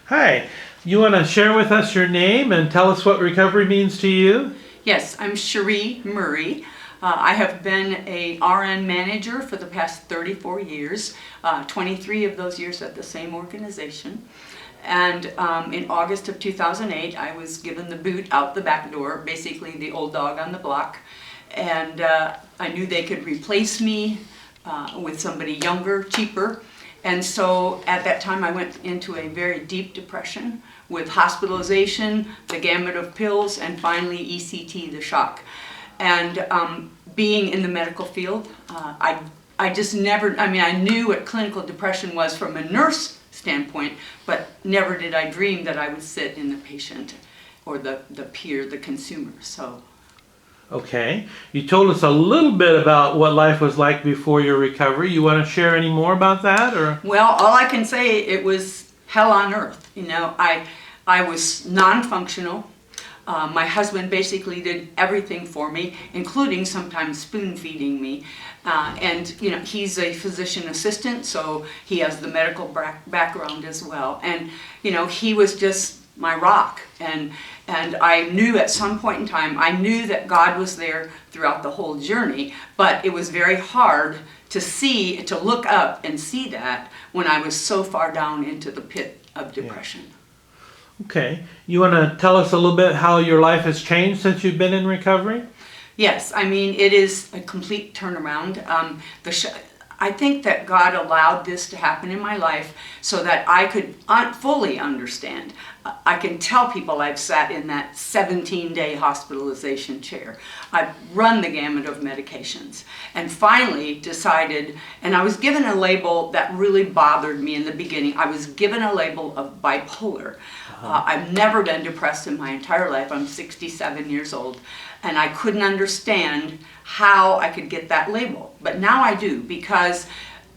Hi, you want to share with us your name and tell us what recovery means to you? Yes, I'm Cherri Murray. I have been a RN manager for the past 34 years, 23 of those years at the same organization. And in August of 2008, I was given the boot out the back door, basically the old dog on the block. And I knew they could replace me with somebody younger, cheaper. And so at that time I went into a very deep depression with hospitalization, the gamut of pills, and finally ECT, the shock. And being in the medical field, I just never, I knew what clinical depression was from a nurse standpoint, but never did I dream that I would sit in the patient or the peer, the consumer. So. Okay, you told us a little bit about what life was like before your recovery. You want to share any more about that, or? Well, all I can say, it was hell on earth. You know, I was non-functional. My husband basically did everything for me, including sometimes spoon feeding me. And you know, he's a physician assistant, so he has the medical background as well. And you know, he was just my rock. And I knew at some point in time, I knew that God was there throughout the whole journey, but it was very hard to look up and see that when I was so far down into the pit of depression. Yeah. Okay, you want to tell us a little bit how your life has changed since you've been in recovery? Yes, I mean, it is a complete turnaround. I think that God allowed this to happen in my life so that I could fully understand. I can tell people I've sat in that 17-day hospitalization chair. I've run the gamut of medications and finally decided, and I was given a label that really bothered me in the beginning. I was given a label of bipolar. I've never been depressed in my entire life. I'm 67 years old, and I couldn't understand how I could get that label. But now I do, because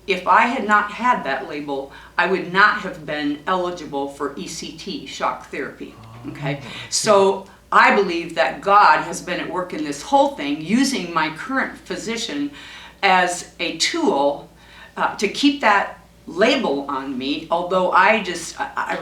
if I had not had that label, I would not have been eligible for ECT, shock therapy. Okay? So I believe that God has been at work in this whole thing, using my current physician as a tool to keep that label on me, although I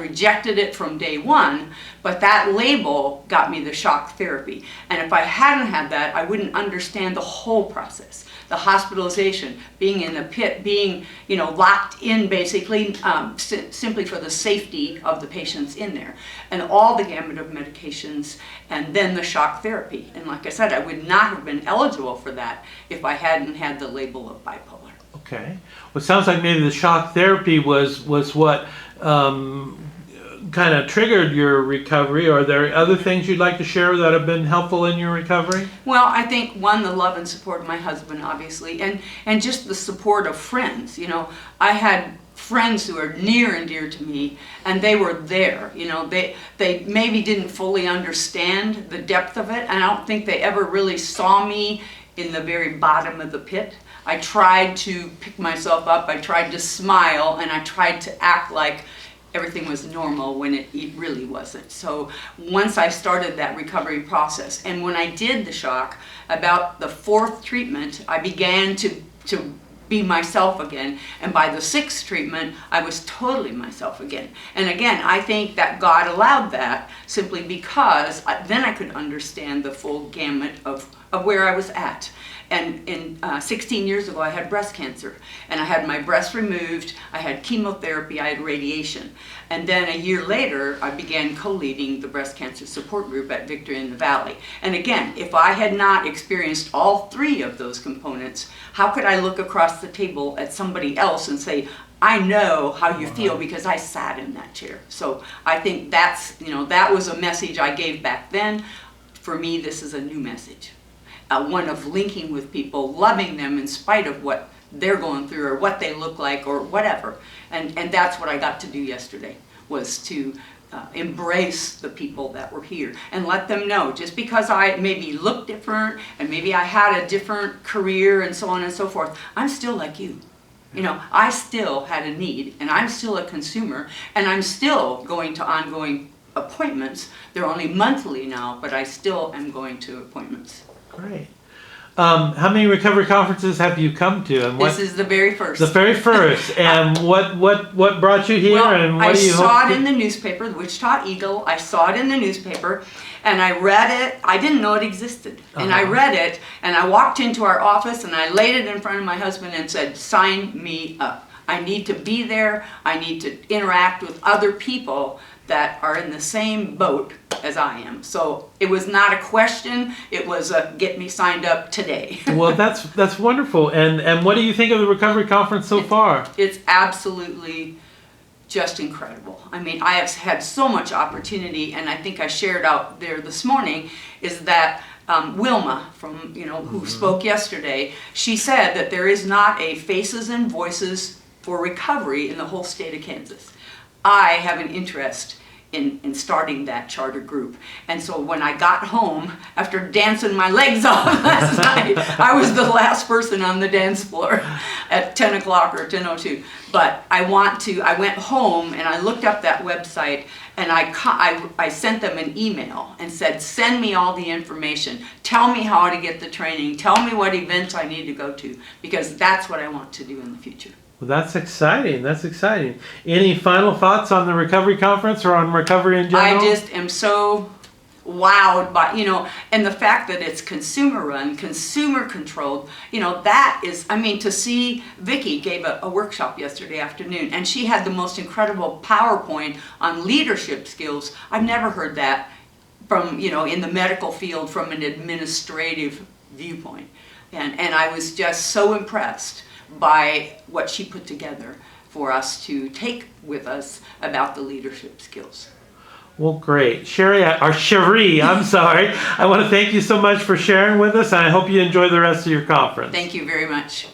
rejected it from day one, but that label got me the shock therapy. And if I hadn't had that, I wouldn't understand the whole process. The hospitalization, being in the pit, being, you know, locked in basically, simply for the safety of the patients in there, and all the gamut of medications, and then the shock therapy. And like I said, I would not have been eligible for that if I hadn't had the label of bipolar. Okay. Well, it sounds like maybe the shock therapy was what kind of triggered your recovery. Are there other things you'd like to share that have been helpful in your recovery? Well, I think one, the love and support of my husband, obviously, and just the support of friends. You know, I had friends who are near and dear to me, and they were there. You know, they maybe didn't fully understand the depth of it, and I don't think they ever really saw me in the very bottom of the pit. I tried to pick myself up, I tried to smile, and I tried to act like everything was normal when it really wasn't. So once I started that recovery process, and when I did the shock, about the 4th treatment, I began to be myself again. And by the 6th treatment, I was totally myself again. And again, I think that God allowed that simply because then I could understand the full gamut of where I was at. And 16 years ago, I had breast cancer, and I had my breast removed, I had chemotherapy, I had radiation. And then a year later, I began co-leading the breast cancer support group at Victory in the Valley. And again, if I had not experienced all 3 of those components, how could I look across the table at somebody else and say, I know how you feel because I sat in that chair. So I think that's, you know, that was a message I gave back then. For me, this is a new message. One of linking with people, loving them in spite of what they're going through or what they look like or whatever. And that's what I got to do yesterday, was to embrace the people that were here and let them know, just because I maybe look different and maybe I had a different career and so on and so forth, I'm still like you. You know, I still had a need, and I'm still a consumer, and I'm still going to ongoing appointments. They're only monthly now, but I still am going to appointments. Great. How many recovery conferences have you come to, and This is the very first. the very first? And what brought you here, Well, and what I do you saw hope it to- in the newspaper, the Wichita Eagle. I saw it in the newspaper, and I read it. I didn't know it existed, and I read it, and I walked into our office, and I laid it in front of my husband and said, "Sign me up. I need to be there. I need to interact with other people that are in the same boat as I am." So it was not a question. It was a get me signed up today. Well, that's wonderful. And what do you think of the recovery conference so far? It's absolutely just incredible. I mean, I have had so much opportunity, and I think I shared out there this morning, is that Wilma from, who spoke yesterday, she said that there is not a Faces and Voices for Recovery in the whole state of Kansas. I have an interest in starting that charter group. And so when I got home, after dancing my legs off last night, I was the last person on the dance floor at 10 o'clock or 10:02. But I went home and I looked up that website, and I sent them an email and said, send me all the information. Tell me how to get the training. Tell me what events I need to go to, because that's what I want to do in the future. Well, that's exciting. That's exciting. Any final thoughts on the recovery conference or on recovery in general? I just am so wowed by, and the fact that it's consumer run, consumer controlled, that is, I mean, to see Vicki gave a workshop yesterday afternoon, and she had the most incredible PowerPoint on leadership skills. I've never heard that from, in the medical field from an administrative viewpoint. And I was just so impressed by what she put together for us to take with us about the leadership skills. Well, great. Cherri, I'm sorry. I want to thank you so much for sharing with us, and I hope you enjoy the rest of your conference. Thank you very much.